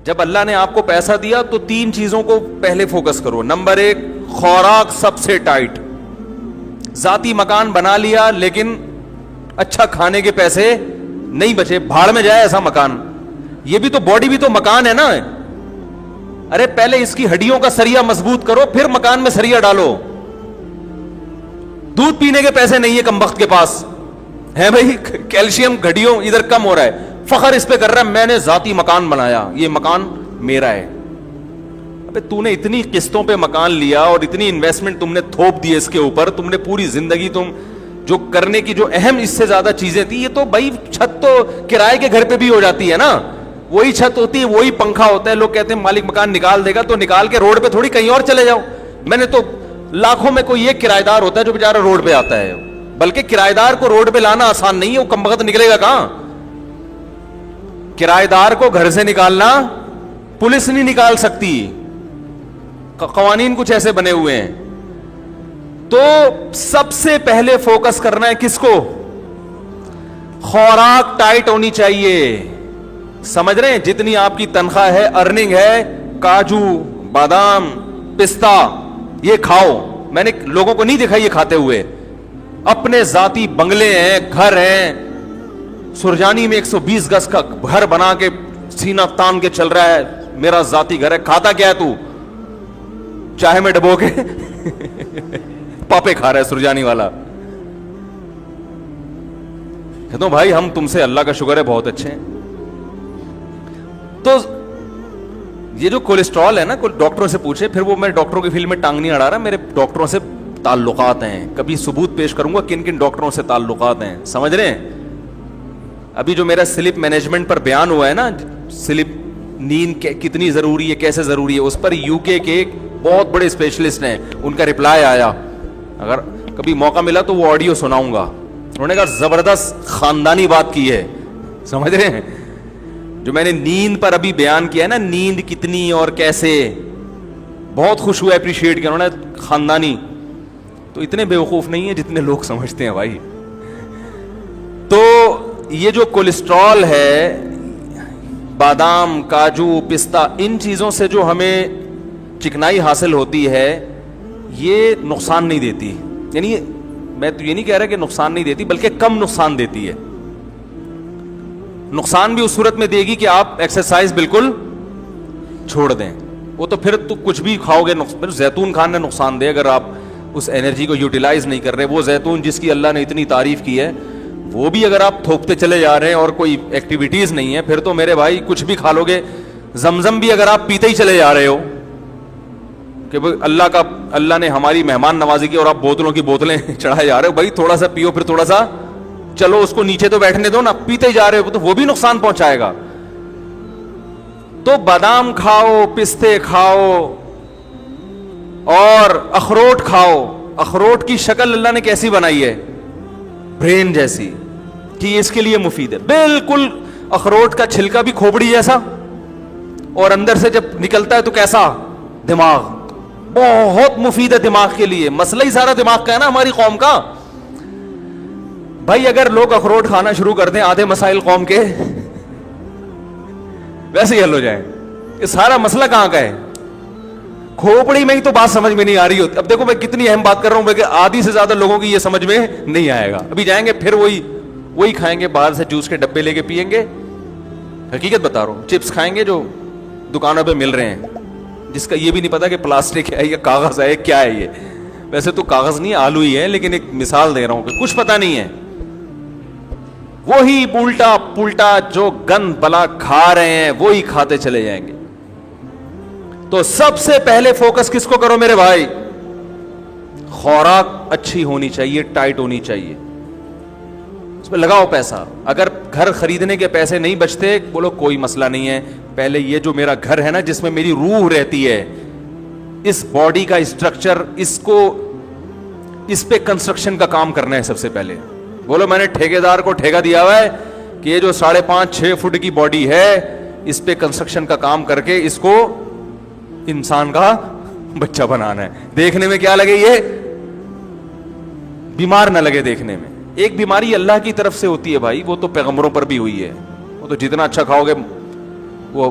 جب اللہ نے آپ کو پیسہ دیا تو 3 چیزوں کو پہلے فوکس کرو. نمبر 1 خوراک سب سے ٹائٹ. ذاتی مکان بنا لیا لیکن اچھا کھانے کے پیسے نہیں بچے, بھاڑ میں جائے ایسا مکان. یہ بھی تو باڈی بھی تو مکان ہے نا. ارے پہلے اس کی ہڈیوں کا سریا مضبوط کرو, پھر مکان میں سریا ڈالو. دودھ پینے کے پیسے نہیں ہے کم وقت کے پاس ہے بھائی, کیلشیم گھڑیوں ادھر کم ہو رہا ہے, فخر اس پہ کر رہا ہے میں نے ذاتی مکان بنایا, یہ مکان میرا ہے. ابے تو نے اتنی قسطوں پہ مکان لیا اور اتنی انویسٹمنٹ تم نے تھوپ دی اس کے اوپر, تم نے پوری زندگی تم جو کرنے کی جو اہم اس سے زیادہ چیزیں تھی, یہ تو بھائی چھت تو کرائے کے گھر پہ بھی ہو جاتی ہے نا, وہی چھت ہوتی ہے, وہی پنکھا ہوتا ہے. لوگ کہتے ہیں مالک مکان نکال دے گا, تو نکال کے روڈ پہ تھوڑی کہیں اور چلے جاؤ. میں نے تو لاکھوں میں کوئی ایک کرایہ دار ہوتا ہے جو بیچارہ روڈ پہ آتا ہے, بلکہ کرایہ دار کو روڈ پہ لانا آسان نہیں ہے, وہ کم وقت نکلے گا کہاں. کرایہ دار کو گھر سے نکالنا پولیس نہیں نکال سکتی, قوانین کچھ ایسے بنے ہوئے ہیں. تو سب سے پہلے فوکس کرنا ہے کس کو, خوراک ٹائٹ ہونی چاہیے. سمجھ رہے ہیں, جتنی آپ کی تنخواہ ہے, ارننگ ہے, کاجو بادام پستہ یہ کھاؤ. میں نے لوگوں کو نہیں دیکھا یہ کھاتے ہوئے. اپنے ذاتی بنگلے ہیں, گھر ہیں, سرجانی میں 120 گز کا گھر بنا کے سینہ تان کے چل رہا ہے, میرا ذاتی گھر ہے. کھاتا کیا ہے تو, چاہے میں ڈبو کے پاپے کھا رہا ہے سرجانی والا. کہتا ہوں بھائی ہم تم سے اللہ کا شکر ہے بہت اچھے ہیں. تو یہ جو کولیسٹرول ہے نا, ڈاکٹروں سے پوچھے, پھر وہ میں ڈاکٹروں کی فیلڈ میں ٹانگ نہیں اڑا رہا, میرے ڈاکٹروں سے تعلقات ہیں, کبھی ثبوت پیش کروں گا کن کن ڈاکٹروں سے تعلقات ہیں. سمجھ رہے ہیں, ابھی جو میرا سلپ مینجمنٹ پر بیان ہوا ہے نا, سلپ نیند کتنی ضروری ہے, کیسے ضروری ہے, اس پر یو کے ایک بہت بڑے اسپیشلسٹ ہیں, ان کا رپلائی آیا, اگر کبھی موقع ملا تو وہ آڈیو سناؤں گا. انہوں نے کہا زبردست خاندانی بات کی ہے. سمجھ رہے ہیں, جو میں نے نیند پر ابھی بیان کیا ہے نا, نیند کتنی اور کیسے, بہت خوش ہوئے, اپریشیٹ کیا انہوں نے, خاندانی. تو اتنے بیوقوف نہیں ہیں جتنے لوگ سمجھتے ہیں بھائی. تو یہ جو کولیسٹرول ہے, بادام کاجو پستہ, ان چیزوں سے جو ہمیں چکنائی حاصل ہوتی ہے, یہ نقصان نہیں دیتی. یعنی میں تو یہ نہیں کہہ رہا کہ نقصان نہیں دیتی, بلکہ کم نقصان دیتی ہے. نقصان بھی اس صورت میں دے گی کہ آپ ایکسرسائز بالکل چھوڑ دیں, وہ تو پھر تو کچھ بھی کھاؤ گے. زیتون کھانا نقصان دے اگر آپ اس انرجی کو یوٹیلائز نہیں کر رہے. وہ زیتون جس کی اللہ نے اتنی تعریف کی ہے, وہ بھی اگر آپ تھوکتے چلے جا رہے ہیں اور کوئی ایکٹیویٹیز نہیں ہے, پھر تو میرے بھائی کچھ بھی کھا لو گے. زمزم بھی اگر آپ پیتے ہی چلے جا رہے ہو کہ اللہ نے ہماری مہمان نوازی کی, اور آپ بوتلوں کی بوتلیں چڑھائے جا رہے ہو, بھائی تھوڑا سا پیو, پھر تھوڑا سا چلو اس کو نیچے تو بیٹھنے دو نا, پیتے ہی جا رہے ہو تو وہ بھی نقصان پہنچائے گا. تو بادام کھاؤ, پستے کھاؤ, اور اخروٹ کھاؤ. اخروٹ کی شکل اللہ نے کیسی بنائی ہے, برین جیسی, کہ اس کے لیے مفید ہے. بالکل اخروٹ کا چھلکا بھی کھوپڑی جیسا, اور اندر سے جب نکلتا ہے تو کیسا, دماغ. بہت مفید ہے دماغ کے لیے. مسئلہ ہی سارا دماغ کا ہے نا ہماری قوم کا. بھائی اگر لوگ اخروٹ کھانا شروع کر دیں, آدھے مسائل قوم کے ویسے ہی حل ہو جائیں. یہ سارا مسئلہ کہاں کا ہے, کھوپڑی میں ہی تو بات سمجھ میں نہیں آ رہی ہوتی. اب دیکھو میں کتنی اہم بات کر رہا ہوں, کہ آدھی سے زیادہ لوگوں کی یہ سمجھ میں نہیں آئے گا. ابھی جائیں گے پھر وہی کھائیں گے, باہر سے جوس کے ڈبے لے کے پیئیں گے. حقیقت بتا رہا ہوں, چپس کھائیں گے جو دکانوں پہ مل رہے ہیں, جس کا یہ بھی نہیں پتا کہ پلاسٹک ہے یا کاغذ ہے, کیا ہے یہ. ویسے تو کاغذ نہیں, آلو ہی ہے, لیکن ایک مثال دے رہا ہوں کہ کچھ پتا نہیں ہے. وہی الٹا پلٹا جو گند بلا کھا رہے ہیں وہی کھاتے چلے جائیں گے. تو سب سے پہلے فوکس کس کو کرو میرے بھائی, خوراک اچھی ہونی چاہیے, ٹائٹ ہونی چاہیے, اس پہ لگاؤ پیسہ. اگر گھر خریدنے کے پیسے نہیں بچتے, بولو کوئی مسئلہ نہیں ہے, پہلے یہ جو میرا گھر ہے نا جس میں میری روح رہتی ہے, اس باڈی کا اسٹرکچر, اس پہ کنسٹرکشن کا کام کرنا ہے سب سے پہلے. بولو میں نے ٹھیکیدار کو ٹھیکہ دیا ہوا ہے کہ یہ جو 5.5-6 فٹ کی باڈی ہے, اس پہ کنسٹرکشن کا کام کر کے اس کو انسان کا بچہ بنانا ہے. دیکھنے میں کیا لگے, یہ بیمار نہ لگے دیکھنے میں. ایک بیماری اللہ کی طرف سے ہوتی ہے بھائی, وہ تو پیغمبروں پر بھی ہوئی ہے. وہ تو جتنا اچھا کھاؤ گے وہ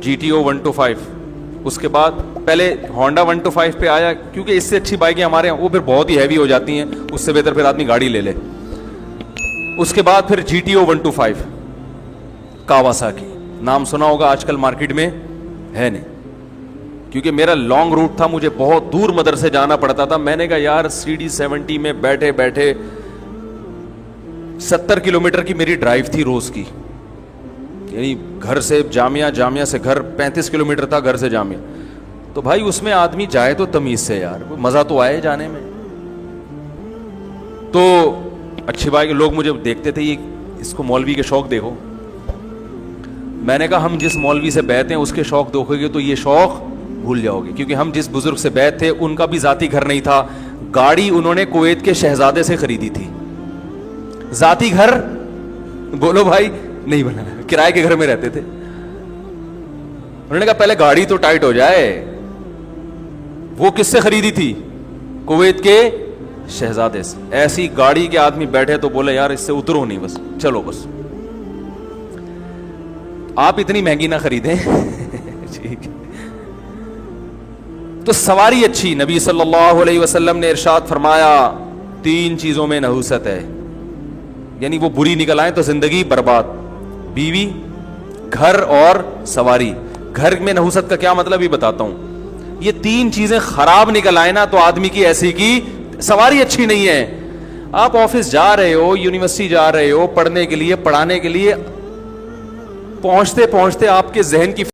GTO 125 اس کے بعد پہلے ہونڈا 125 پہ آیا, کیونکہ اس سے اچھی بائکیں ہمارے یہاں وہ پھر بہت ہی ہیوی ہو جاتی ہیں, اس سے بہتر پھر آدمی گاڑی لے لے. اس کے بعد پھر GTO 125 کاواساکی, نام سنا ہوگا, آج کل مارکیٹ میں ہے نہیں, کیونکہ میرا لانگ روٹ تھا, مجھے بہت دور مدرسے جانا پڑتا تھا. میں نے کہا یار CD70 میں بیٹھے بیٹھے 70 کلومیٹر کی میری ڈرائیو تھی روز کی, یعنی گھر سے جامعہ, جامعہ سے گھر 35 کلومیٹر تھا, گھر سے جامعہ. تو بھائی اس میں آدمی جائے تو تمیز سے یار, مزہ تو آئے جانے میں. تو اچھی بات, لوگ مجھے دیکھتے تھے, یہ اس کو مولوی کے شوق دیکھو. میں نے کہا ہم جس مولوی سے بیعت ہیں اس کے شوق دیکھو گے تو یہ شوق بھول جاؤ گے, کیونکہ ہم جس بزرگ سے بیعت تھے ان کا بھی ذاتی گھر نہیں تھا, گاڑی انہوں نے کویت کے شہزادے سے خریدی تھی. ذاتی گھر بولو بھائی نہیں بنا, کرائے کے گھر میں رہتے تھے. انہوں نے کہا پہلے گاڑی تو ٹائٹ ہو جائے. وہ کس سے خریدی تھی؟ کویت کے شہزادے سے. ایسی گاڑی کے آدمی بیٹھے تو بولے یار اس سے اترو نہیں, بس چلو بس. آپ اتنی مہنگی نہ خریدیں. ٹھیک. تو سواری اچھی, نبی صلی اللہ علیہ وسلم نے ارشاد فرمایا 3 چیزوں میں نحوست ہے, یعنی وہ بری نکل آئیں تو زندگی برباد. بیوی, گھر اور سواری. گھر میں نحوست کا کیا مطلب یہ بتاتا ہوں. یہ 3 چیزیں خراب نکل آئے نا تو آدمی کی ایسی کی سواری اچھی نہیں ہے. آپ آفس جا رہے ہو, یونیورسٹی جا رہے ہو پڑھنے کے لیے, پڑھانے کے لیے, پہنچتے پہنچتے آپ کے ذہن کی